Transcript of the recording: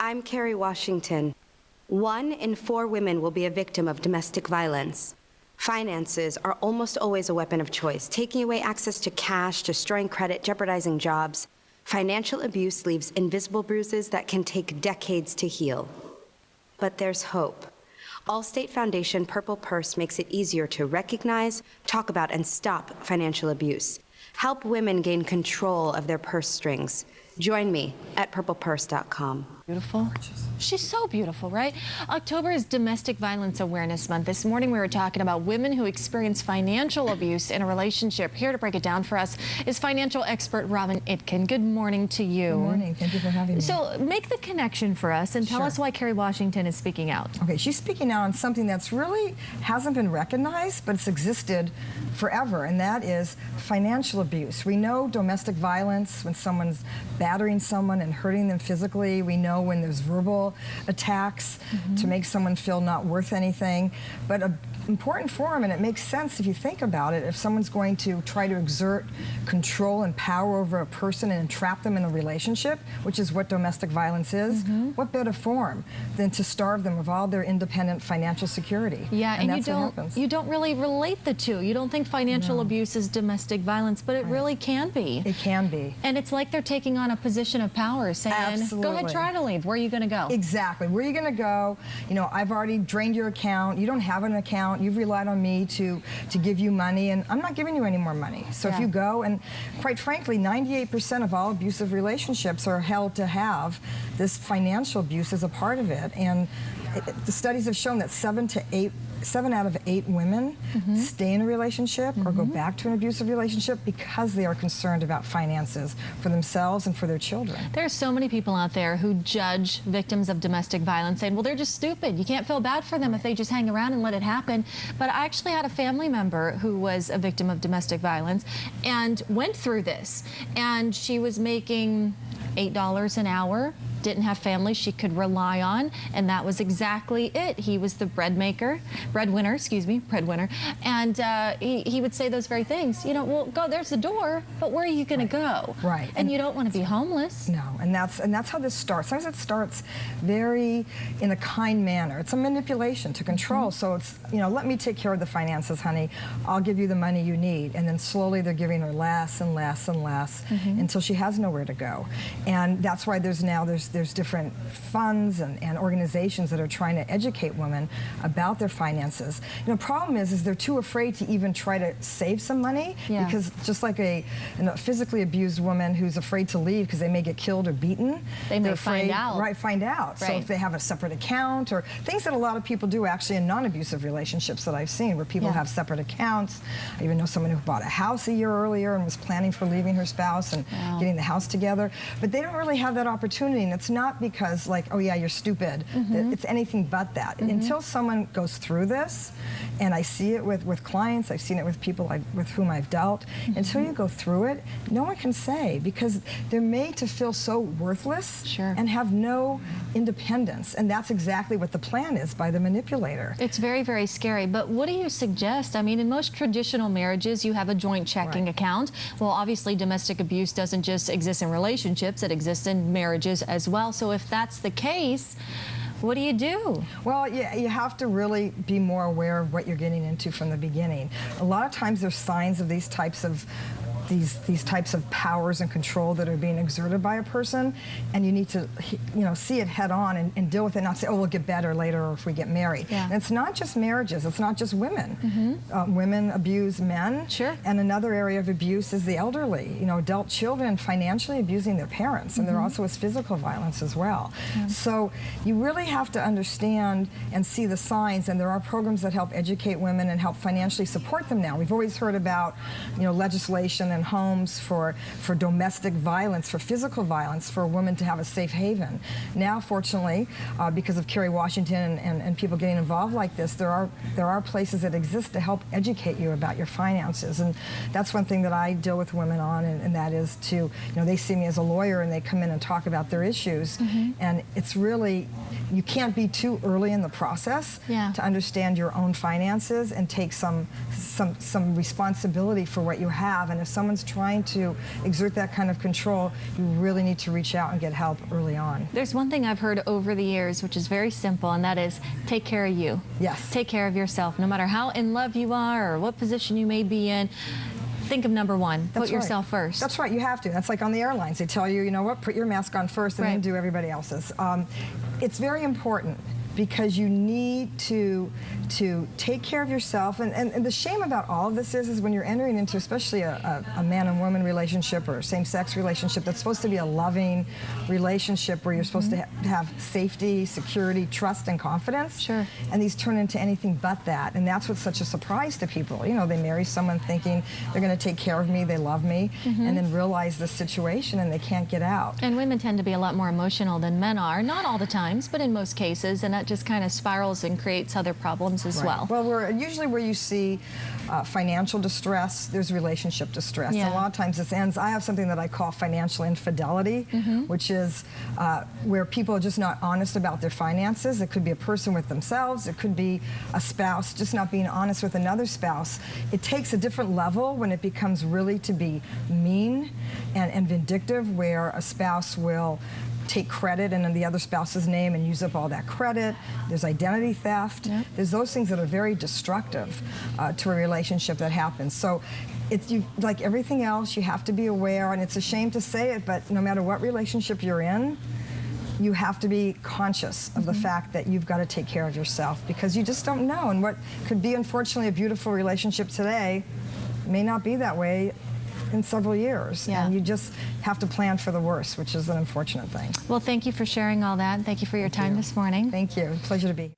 I'm Kerry Washington. 1 in 4 women will be a victim of domestic violence. Finances are almost always a weapon of choice, taking away access to cash, destroying credit, jeopardizing jobs. Financial abuse leaves invisible bruises that can take decades to heal. But there's hope. Allstate Foundation Purple Purse makes it easier to recognize, talk about, and stop financial abuse. Help women gain control of their purse strings. Join me at purplepurse.com. Beautiful. She's so beautiful, right? October is Domestic Violence Awareness Month. This morning we were talking about women who experience financial abuse in a relationship. Here to break it down for us is financial expert Robbin Itkin. Good morning to you. Good morning. Thank you for having me. So make the connection for us and tell us why Kerry Washington is speaking out. Okay, she's speaking out on something that's really hasn't been recognized, but it's existed forever, and that is financial abuse. We know domestic violence when someone's battering someone and hurting them physically. We know when there's verbal attacks to make someone feel not worth anything. But an important form, and it makes sense if you think about it, if someone's going to try to exert control and power over a person and entrap them in a relationship, which is what domestic violence is, what better form than to starve them of all their independent financial security? Yeah, and you don't really relate the two. You don't think financial abuse is domestic violence, but it really can be. It can be. And it's like they're taking on a position of power, saying, go ahead, try to leave. Where are you going to go? Exactly. Where are you going to go? You know, I've already drained your account. You don't have an account. You've relied on me to give you money, and I'm not giving you any more money. So if you go, and quite frankly, 98% of all abusive relationships are held to have this financial abuse as a part of it. And the studies have shown that 7 out of 8 women stay in a relationship or go back to an abusive relationship because they are concerned about finances for themselves and for their children. There are so many people out there who judge victims of domestic violence, saying, well, they're just stupid. You can't feel bad for them if they just hang around and let it happen. But I actually had a family member who was a victim of domestic violence and went through this. And she was making $8 an hour, didn't have family she could rely on, and that was exactly it. He was the breadwinner, and he would say those very things. You know, well, go, there's the door, but where are you going to go? Right. And you don't want to be homeless. No, and that's how this starts. Sometimes it starts very in a kind manner. It's a manipulation to control. So it's, you know, let me take care of the finances, honey. I'll give you the money you need. And then slowly they're giving her less and less and less until she has nowhere to go. And that's why there's different funds and organizations that are trying to educate women about their finances. You know, problem is they're too afraid to even try to save some money because just like a physically abused woman who's afraid to leave because they may get killed or beaten, they may find out. Right, find out. So if they have a separate account or things that a lot of people do actually in non-abusive relationships that I've seen where people have separate accounts. I even know someone who bought a house a year earlier and was planning for leaving her spouse and getting the house together. But they don't really have that opportunity, and it's not because like, oh yeah, you're stupid. It's anything but that. Until someone goes through this, and I see it with clients, I've seen it with people with whom I've dealt, until you go through it, no one can say, because they're made to feel so worthless and have no independence. And that's exactly what the plan is by the manipulator. It's very, very scary. But what do you suggest? I mean, in most traditional marriages, you have a joint checking account. Well, obviously, domestic abuse doesn't just exist in relationships, it exists in marriages as well. So if that's the case, what do you do? Well, you have to really be more aware of what you're getting into from the beginning. A lot of times there's signs of these types of powers and control that are being exerted by a person, and you need to, you know, see it head on and deal with it, not say, oh, we'll get better later or if we get married. And it's not just marriages, it's not just women. Women abuse men, and another area of abuse is the elderly. You know, adult children financially abusing their parents, and there also is physical violence as well. So you really have to understand and see the signs, and there are programs that help educate women and help financially support them now. We've always heard about, you know, legislation and homes for domestic violence, for physical violence, for a woman to have a safe haven. Now, fortunately, because of Kerry Washington and people getting involved like this, there are places that exist to help educate you about your finances. And that's one thing that I deal with women on, and that is to, you know, they see me as a lawyer and they come in and talk about their issues. And it's really, you can't be too early in the process to understand your own finances and take some responsibility for what you have. And if someone someone's trying to exert that kind of control, you really need to reach out and get help early on. There's one thing I've heard over the years, which is very simple, and that is take care of you. Yes. Take care of yourself. No matter how in love you are or what position you may be in, think of number one. Put yourself first. That's right. You have to. That's like on the airlines. They tell you, you know what, put your mask on first and then do everybody else's. It's very important because you need to take care of yourself. And the shame about all of this is when you're entering into especially a man and woman relationship or a same-sex relationship that's supposed to be a loving relationship where you're supposed to have safety, security, trust, and confidence. Sure. And these turn into anything but that. And that's what's such a surprise to people. You know, they marry someone thinking they're going to take care of me, they love me, and then realize the situation and they can't get out. And women tend to be a lot more emotional than men are. Not all the times, but in most cases. And that just kind of spirals and creates other problems as well. Well, usually where you see financial distress, there's relationship distress. Yeah. And a lot of times this ends, I have something that I call financial infidelity, which is where people are just not honest about their finances. It could be a person with themselves, it could be a spouse just not being honest with another spouse. It takes a different level when it becomes really to be mean and vindictive, where a spouse will take credit in the other spouse's name and use up all that credit. There's identity theft. Yep. There's those things that are very destructive to a relationship that happens. So it's like everything else, you have to be aware, and it's a shame to say it, but no matter what relationship you're in, you have to be conscious of the fact that you've got to take care of yourself, because you just don't know. And what could be, unfortunately, a beautiful relationship today may not be that way in several years. Yeah. And you just have to plan for the worst, which is an unfortunate thing. Well, thank you for sharing all that. Thank you for your time this morning. Thank you. Pleasure to be here.